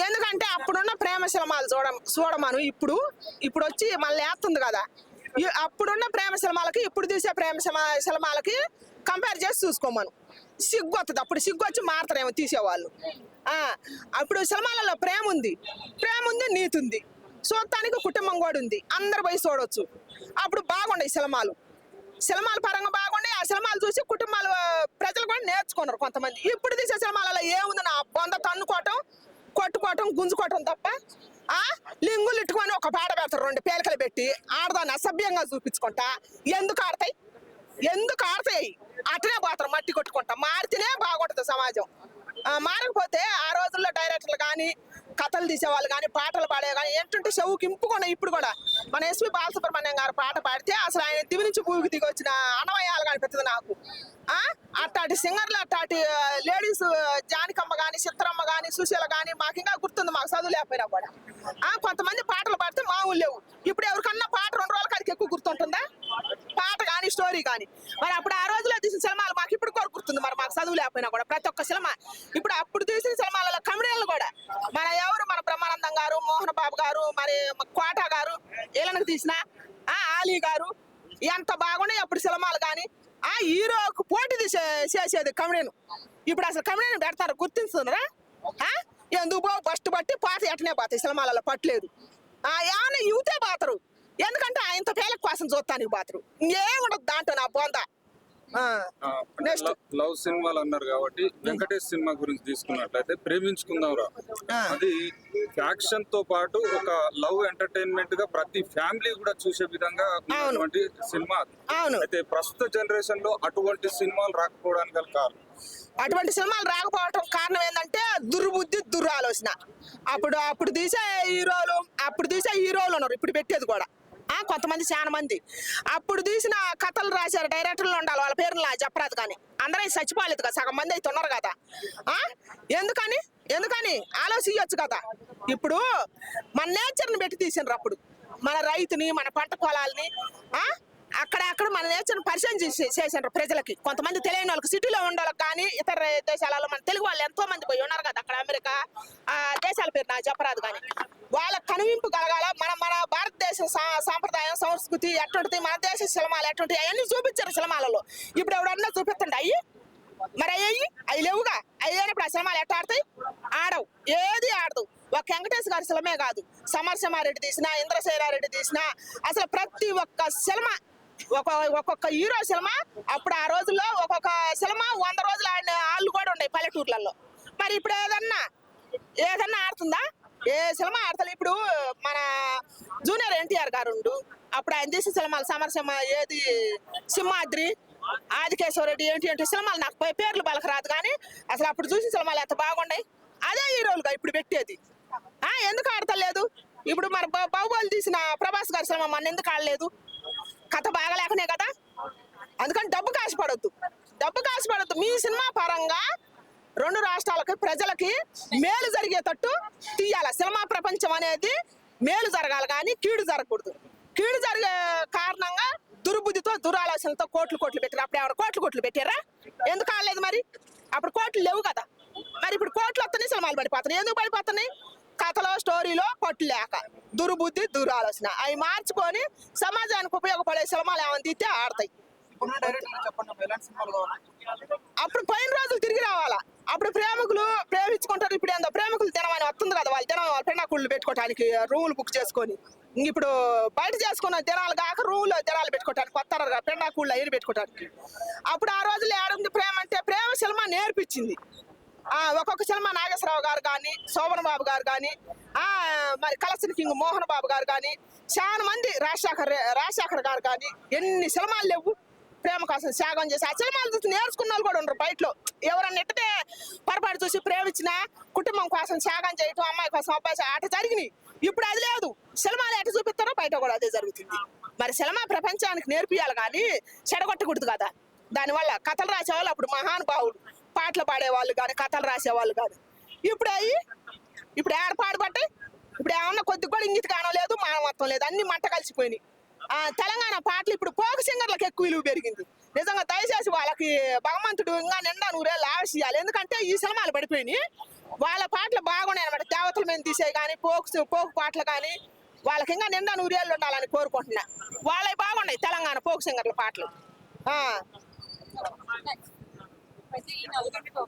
ఎందుకంటే అప్పుడున్న ప్రేమ సినిమాలు చూడమను ఇప్పుడు వచ్చి మళ్ళీ వేస్తుంది కదా. అప్పుడున్న ప్రేమ సినిమాలకి ఇప్పుడు తీసే ప్రేమ సినిమాలకి కంపేర్ చేసి చూసుకోమను. సిగ్గు వస్తుంది. అప్పుడు సిగ్గు వచ్చి మారుతారేమో తీసేవాళ్ళు. అప్పుడు సినిమాలలో ప్రేమ ఉంది, నీతి ఉంది, చూడటానికి కుటుంబం కూడా ఉంది, అందరు పోయి చూడవచ్చు. అప్పుడు బాగుండే సినిమాలు పరంగా బాగుండే. ఆ సినిమాలు చూసి కుటుంబాలు ప్రజలు కూడా నేర్చుకున్నారు కొంతమంది. ఇప్పుడు తీసే సినిమాలలో ఏముంది, నా బొంద తన్నుకోవటం, కొట్టుకోవటం, గుంజుకోవటం తప్ప లింగులు ఇట్టుకొని ఒక పాట పెడతారు, 2 పేలికలు పెట్టి ఆడదాన్ని అసభ్యంగా చూపించుకుంటా. ఎందుకు ఆడతాయి అట్లనే పోతారు మట్టి కొట్టుకుంటా. మారితేనే బాగుంటుంది సమాజం. మారకపోతే ఆ రోజుల్లో డైరెక్టర్లు కానీ, కథలు తీసేవాళ్ళు కానీ, పాటలు పాడే కానీ ఏంటంటే చెవుకి ఇంపుకున్నాయి. ఇప్పుడు కూడా మన ఎస్పి బాలసుబ్రహ్మణ్యం గారు పాట పాడితే అసలు ఆయన దివి నుంచి భూమికి దిగి వచ్చిన అనవయాలు కనిపిస్తుంది నాకు. అట్టాటి సింగర్లు, అట్టాటి లేడీస్, జానికమ్మ కానీ, చిత్రమ్మ కానీ, సుశీల కానీ మాకు ఇంకా గుర్తుంది. మాకు చదువు లేకపోయినా కూడా కొంతమంది పాటలు పాడితే మామూలు లేవు. ఇప్పుడు ఎవరికన్నా పాట 2 రోజుల కాడికి ఎక్కువ గుర్తుంటుందా? పాట కానీ, స్టోరీ కానీ. మరి అప్పుడు ఆ రోజుల్లో తీసిన సినిమాలు మాకు ఇప్పుడు కూడా గుర్తుంది. మరి మాకు చదువు లేకపోయినా కూడా ప్రతి ఒక్క సినిమా. ఇప్పుడు అప్పుడు తీసిన సినిమాలలో కమెడియన్లు కూడా మన బ్రహ్మానందం గారు, మోహన్ బాబు గారు, మరి కోట గారు, వీళ్ళకి తీసిన ఆలీ గారు ఎంత బాగున్నాయి అప్పుడు సినిమాలు. కానీ హీరోకు పోటీ చేసేది కమెడియన్. ఇప్పుడు అసలు కమెడియన్ పెడతారు, గుర్తిస్తున్నారా? ఎందుకు ఫస్ట్ బట్టి పాట ఎట్టనే పోతాయి సినిమాలలో పట్టలేదు. ఏమన్నా యువతే పోతారు, ఎందుకంటే ఇంత పేలక కోసం చూస్తానికి పోతారు. ఇంకేముండదు దాంట్లో నా బొంద. లవ్ సినిమాలు అన్నారు కాబట్టి వెంకటేష్ సినిమా గురించి తీసుకున్నట్లయితే ప్రేమించుకుందాంరా, అది యాక్షన్ తో పాటు ఒక లవ్ ఎంటర్టైన్మెంట్ గా ప్రతి ఫ్యామిలీ కూడా చూసే విధంగా ఉన్నటువంటి సినిమా. అయితే ప్రస్తుత జనరేషన్ లో అటువంటి సినిమాలు రాకపోవడానికి గల కారణం, అటువంటి సినిమాలు రాకపోవడం కారణం ఏంటంటే దుర్బుద్ధి, దురాలోచన. అప్పుడు తీసే హీరోలు ఉన్నారు, ఇప్పుడు పెట్టేది కూడా కొంతమంది, చాలా మంది. అప్పుడు తీసిన కథలు రాశారు డైరెక్టర్లు ఉండాలి, వాళ్ళ పేర్లు చెప్పరాదు. కానీ అందరూ చచ్చిపోలేదు కదా, సగం మంది అయితే ఉన్నారు కదా. ఎందుకని ఆలోచించచ్చు కదా. ఇప్పుడు మన నేచర్ని పెట్టి తీసినారు. అప్పుడు మన రైతుని, మన పంట పొలాలని అక్కడ మన నేచర్ని పరిచయం చేసినారు ప్రజలకి. కొంతమంది తెలియని వాళ్ళకి, సిటీలో ఉండే వాళ్ళకి కానీ, ఇతర దేశాలలో మన తెలుగు వాళ్ళు ఎంతో మంది పోయి ఉన్నారు కదా అక్కడ. అమెరికా దేశాల పేరు నాకు చెప్పరాదు. కానీ వాళ్ళకి కనువింపు కలగాల. మన భారతదేశం సాంప్రదాయం, సంస్కృతి ఎటువంటిది, మన దేశ సినిమాలు ఎటువంటివి అవన్నీ చూపించారు సినిమాలలో. ఇప్పుడు ఎవడన్నా చూపిస్తుండే మరి అవి లేవుగా. అవి లేనప్పుడు ఆ సినిమాలు ఎట్లా ఆడతాయి? ఆడవు, ఏది ఆడదు. ఒక వెంకటేష్ గారి సినిమే కాదు, సమర్శమారెడ్డి తీసినా, ఇంద్రసేనారెడ్డి తీసినా, అసలు ప్రతి ఒక్క సినిమా, ఒక్కొక్క హీరో సినిమా. అప్పుడు ఆ రోజుల్లో ఒక్కొక్క సినిమా 100 రోజులు ఆడిన వాళ్ళు కూడా ఉన్నాయి పల్లెటూర్లలో. మరి ఇప్పుడు ఏదన్నా ఆడుతుందా? ఏ సినిమా ఆడతారు? ఇప్పుడు మన జూనియర్ ఎన్టీఆర్ గారు అప్పుడు ఆయన తీసిన సినిమాలు సమరసింహ, ఏది సింహాద్రి, ఆదికేశ్వరరెడ్డి, ఏంటి సినిమాలు నాకు పేర్లు పలక రాదు. కానీ అసలు అప్పుడు చూసిన సినిమాలు ఎంత బాగున్నాయి. అదే హీరోలుగా ఇప్పుడు పెట్టేది. ఎందుకు ఆడతలేదు? ఇప్పుడు మన బాహుబలి తీసిన ప్రభాస్ గారి సినిమా మన ఎందుకు ఆడలేదు? కథ బాగలేకనే కదా. అందుకని డబ్బు కాసిపడొద్దు. మీ సినిమా పరంగా 2 రాష్ట్రాలకి, ప్రజలకి మేలు జరిగేటట్టు తీయాల. సినిమా ప్రపంచం అనేది మేలు జరగాలి కానీ కీడు జరగకూడదు. కీడు జరిగే కారణంగా దుర్బుద్ధితో, దురాలోచనలతో కోట్లు పెట్టారు. అప్పుడు ఎవరు కోట్లు పెట్టారా? ఎందుకు ఆడలేదు? మరి అప్పుడు కోట్లు లేవు కదా. మరి ఇప్పుడు కోట్లు వస్తున్నాయి, సినిమాలు పడిపోతున్నాయి. ఎందుకు పడిపోతున్నాయి? కథలో, స్టోరీలో కోట్లు లేక, దుర్బుద్ధి, దురాలోచన. అవి మార్చుకొని సమాజానికి ఉపయోగపడే సినిమాలు ఏమైనా తీస్తే ఆడతాయి. అప్పుడు పోయిన రోజులు తిరిగి రావాలా. అప్పుడు ప్రేమికులు ప్రేమించుకుంటారు. ఇప్పుడు ఏందో ప్రేమికులు దినమని వస్తుంది కదా, వాళ్ళ పెండాకుళ్ళు పెట్టుకోవడానికి రూములు బుక్ చేసుకొని. ఇప్పుడు బయట చేసుకున్న దినాలు కాక రూములో దినాలు పెట్టుకోవడానికి వస్తారు కదా, పెండాకుళ్ళు అయ్యి పెట్టుకోవడానికి. అప్పుడు ఆ రోజుల్లో ఏడుంది ప్రేమ అంటే? ప్రేమ సినిమా నేర్పించింది. ఒక్కొక్క సినిమా నాగేశ్వరరావు గారు కానీ, శోభన్ బాబు గారు కానీ, మరి కలసిన కింగ్ మోహన్ బాబు గారు కానీ, చాలా మంది, రాజశేఖర్ గారు కానీ, ఎన్ని సినిమాలు లేవు ప్రేమ కోసం త్యాగం చేసి. ఆ సినిమాలు చూసి నేర్చుకున్న వాళ్ళు కూడా ఉండరు బయటలో. ఎవరన్నా ఎట్టే పొరపాటు చూసి ప్రేమించిన కుటుంబం కోసం త్యాగం చేయటం, అమ్మాయి కోసం అబ్బాయి అటు జరిగినాయి. ఇప్పుడు అది లేదు. సినిమాలు ఎటు చూపిస్తారో బయట కూడా అదే జరుగుతుంది. మరి సినిమా ప్రపంచానికి నేర్పియాలి కానీ చెడగొట్టకూడదు కదా. దానివల్ల కథలు రాసేవాళ్ళు అప్పుడు మహానుభావులు, పాటలు పాడేవాళ్ళు కానీ, కథలు రాసేవాళ్ళు కాదు. ఇప్పుడు ఏడ పాడుపట్టాయి. ఇప్పుడు ఏమన్నా కొద్ది కూడా ఇంగితి కానలేదు, మానవత్వం లేదు, అన్ని మంట కలిసిపోయినాయి. తెలంగాణ పాటలు ఇప్పుడు ఫోక్ సింగర్లకు ఎక్కువ విలువ పెరిగింది. నిజంగా దయచేసి వాళ్ళకి భగవంతుడు ఇంకా నిండా 100 ఏళ్ళు ఆశియాలి. ఎందుకంటే ఈ సినిమాలు పడిపోయినాయి. వాళ్ళ పాటలు బాగున్నాయి అనమాట. మీద తీసేవి కానీ పోకు పాటలు కానీ వాళ్ళకి ఇంకా నిండా నూరేళ్ళు ఉండాలని కోరుకుంటున్నా. వాళ్ళవి బాగున్నాయి తెలంగాణ పోకు సింగర్ల పాటలు. అయితే ఈ నలుగురిలో